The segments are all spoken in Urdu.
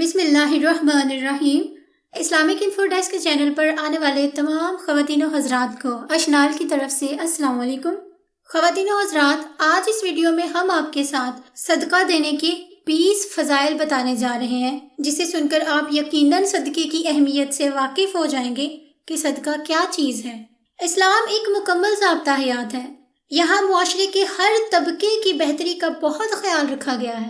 بسم اللہ الرحمن الرحیم۔ اسلامک انفو ڈیسک کے چینل پر آنے والے تمام خواتین و حضرات کو اشنال کی طرف سے السلام علیکم۔ خواتین و حضرات، آج اس ویڈیو میں ہم آپ کے ساتھ صدقہ دینے کے 20 فضائل بتانے جا رہے ہیں، جسے سن کر آپ یقیناً صدقے کی اہمیت سے واقف ہو جائیں گے کہ صدقہ کیا چیز ہے۔ اسلام ایک مکمل ضابطہ حیات ہے۔ یہاں معاشرے کے ہر طبقے کی بہتری کا بہت خیال رکھا گیا ہے،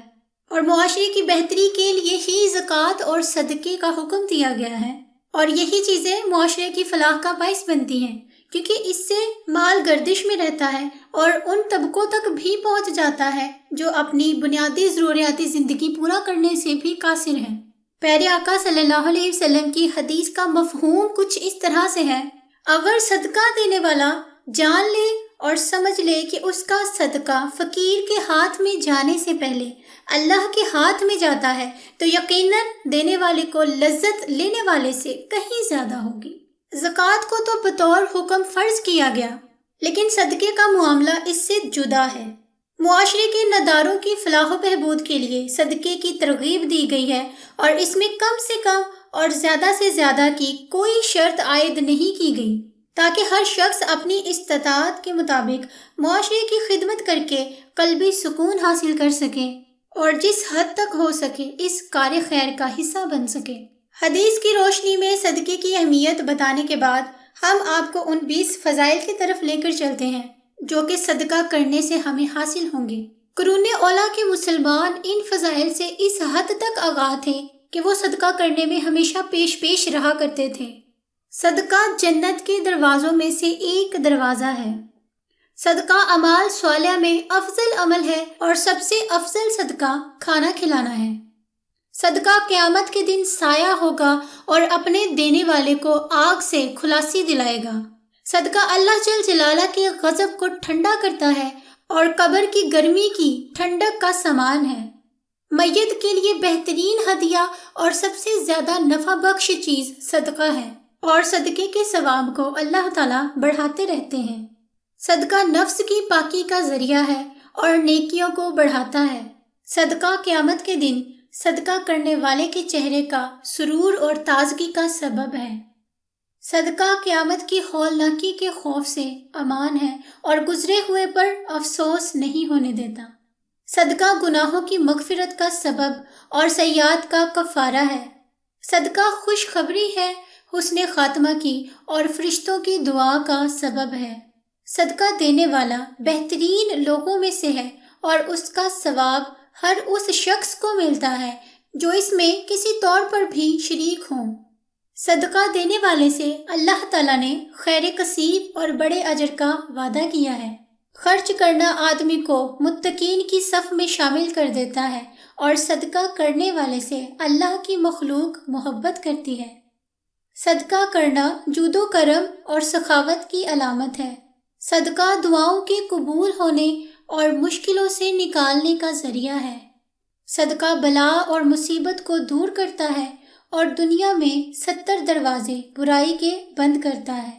اور معاشرے کی بہتری کے لیے ہی زکوٰۃ اور صدقے کا حکم دیا گیا ہے، اور یہی چیزیں معاشرے کی فلاح کا باعث بنتی ہیں، کیونکہ اس سے مال گردش میں رہتا ہے اور ان طبقوں تک بھی پہنچ جاتا ہے جو اپنی بنیادی ضروریاتی زندگی پورا کرنے سے بھی قاصر ہیں۔ پیارے آقا صلی اللہ علیہ وسلم کی حدیث کا مفہوم کچھ اس طرح سے ہے: اگر صدقہ دینے والا جان لے اور سمجھ لے کہ اس کا صدقہ فقیر کے ہاتھ میں جانے سے پہلے اللہ کے ہاتھ میں جاتا ہے تو یقیناً دینے والے کو لذت لینے والے سے کہیں زیادہ ہوگی۔ زکوٰۃ کو تو بطور حکم فرض کیا گیا، لیکن صدقے کا معاملہ اس سے جدا ہے۔ معاشرے کے نداروں کی فلاح و بہبود کے لیے صدقے کی ترغیب دی گئی ہے، اور اس میں کم سے کم اور زیادہ سے زیادہ کی کوئی شرط عائد نہیں کی گئی، تاکہ ہر شخص اپنی استطاعت کے مطابق معاشرے کی خدمت کر کے قلبی سکون حاصل کر سکے اور جس حد تک ہو سکے اس کار خیر کا حصہ بن سکے۔ حدیث کی روشنی میں صدقے کی اہمیت بتانے کے بعد ہم آپ کو ان 20 فضائل کی طرف لے کر چلتے ہیں جو کہ صدقہ کرنے سے ہمیں حاصل ہوں گے۔ قرون اولیٰ کے مسلمان ان فضائل سے اس حد تک آگاہ تھے کہ وہ صدقہ کرنے میں ہمیشہ پیش رہا کرتے تھے۔ صدقہ جنت کے دروازوں میں سے ایک دروازہ ہے۔ صدقہ اعمال صالحہ میں افضل عمل ہے، اور سب سے افضل صدقہ کھانا کھلانا ہے۔ صدقہ قیامت کے دن سایہ ہوگا اور اپنے دینے والے کو آگ سے خلاصی دلائے گا۔ صدقہ اللہ جل جلالہ کے غضب کو ٹھنڈا کرتا ہے اور قبر کی گرمی کی ٹھنڈک کا سامان ہے۔ میت کے لیے بہترین ہدیہ اور سب سے زیادہ نفع بخش چیز صدقہ ہے، اور صدقے کے ثواب کو اللہ تعالیٰ بڑھاتے رہتے ہیں۔ صدقہ نفس کی پاکی کا ذریعہ ہے اور نیکیوں کو بڑھاتا ہے۔ صدقہ قیامت کے دن صدقہ کرنے والے کے چہرے کا سرور اور تازگی کا سبب ہے۔ صدقہ قیامت کی ہولناکی کے خوف سے امان ہے اور گزرے ہوئے پر افسوس نہیں ہونے دیتا۔ صدقہ گناہوں کی مغفرت کا سبب اور سیئات کا کفارہ ہے۔ صدقہ خوشخبری ہے حسن خاتمہ کی اور فرشتوں کی دعا کا سبب ہے۔ صدقہ دینے والا بہترین لوگوں میں سے ہے، اور اس کا ثواب ہر اس شخص کو ملتا ہے جو اس میں کسی طور پر بھی شریک ہوں۔ صدقہ دینے والے سے اللہ تعالیٰ نے خیر کثیر اور بڑے اجر کا وعدہ کیا ہے۔ خرچ کرنا آدمی کو متقین کی صف میں شامل کر دیتا ہے، اور صدقہ کرنے والے سے اللہ کی مخلوق محبت کرتی ہے۔ صدقہ کرنا جود و کرم اور سخاوت کی علامت ہے۔ صدقہ دعاؤں کے قبول ہونے اور مشکلوں سے نکالنے کا ذریعہ ہے۔ صدقہ بلا اور مصیبت کو دور کرتا ہے اور دنیا میں 70 دروازے برائی کے بند کرتا ہے۔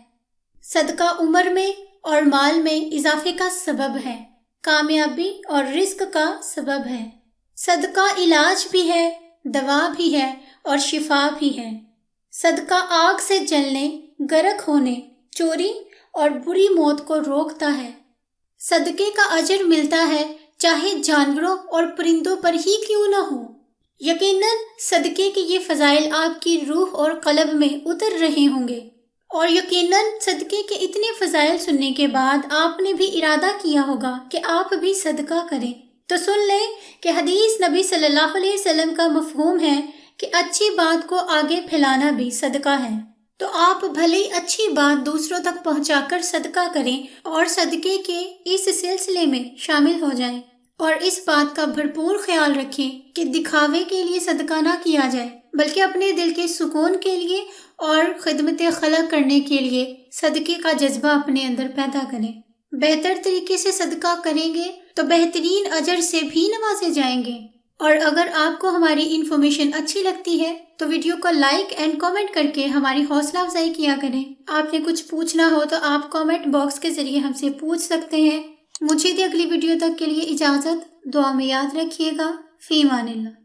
صدقہ عمر میں اور مال میں اضافے کا سبب ہے، کامیابی اور رزق کا سبب ہے۔ صدقہ علاج بھی ہے، دوا بھی ہے اور شفا بھی ہے۔ صدقہ آگ سے جلنے، غرق ہونے، چوری اور بری موت کو روکتا ہے۔ صدقے کا اجر ملتا ہے چاہے جانوروں اور پرندوں پر ہی کیوں نہ ہو۔ یقیناً صدقے کے یہ فضائل آپ کی روح اور قلب میں اتر رہے ہوں گے، اور یقیناً صدقے کے اتنے فضائل سننے کے بعد آپ نے بھی ارادہ کیا ہوگا کہ آپ بھی صدقہ کریں۔ تو سن لیں کہ حدیث نبی صلی اللہ علیہ وسلم کا مفہوم ہے کہ اچھی بات کو آگے پھیلانا بھی صدقہ ہے۔ تو آپ بھلے اچھی بات دوسروں تک پہنچا کر صدقہ کریں اور صدقے کے اس سلسلے میں شامل ہو جائیں، اور اس بات کا بھرپور خیال رکھیں کہ دکھاوے کے لیے صدقہ نہ کیا جائے، بلکہ اپنے دل کے سکون کے لیے اور خدمت خلق کرنے کے لیے صدقے کا جذبہ اپنے اندر پیدا کریں۔ بہتر طریقے سے صدقہ کریں گے تو بہترین اجر سے بھی نوازے جائیں گے۔ اور اگر آپ کو ہماری انفارمیشن اچھی لگتی ہے تو ویڈیو کو لائک اینڈ کامنٹ کر کے ہماری حوصلہ افزائی کیا کریں۔ آپ نے کچھ پوچھنا ہو تو آپ کامنٹ باکس کے ذریعے ہم سے پوچھ سکتے ہیں۔ مجھے دی اگلی ویڈیو تک کے لیے اجازت، دعا میں یاد رکھیے گا۔ فی امان اللہ۔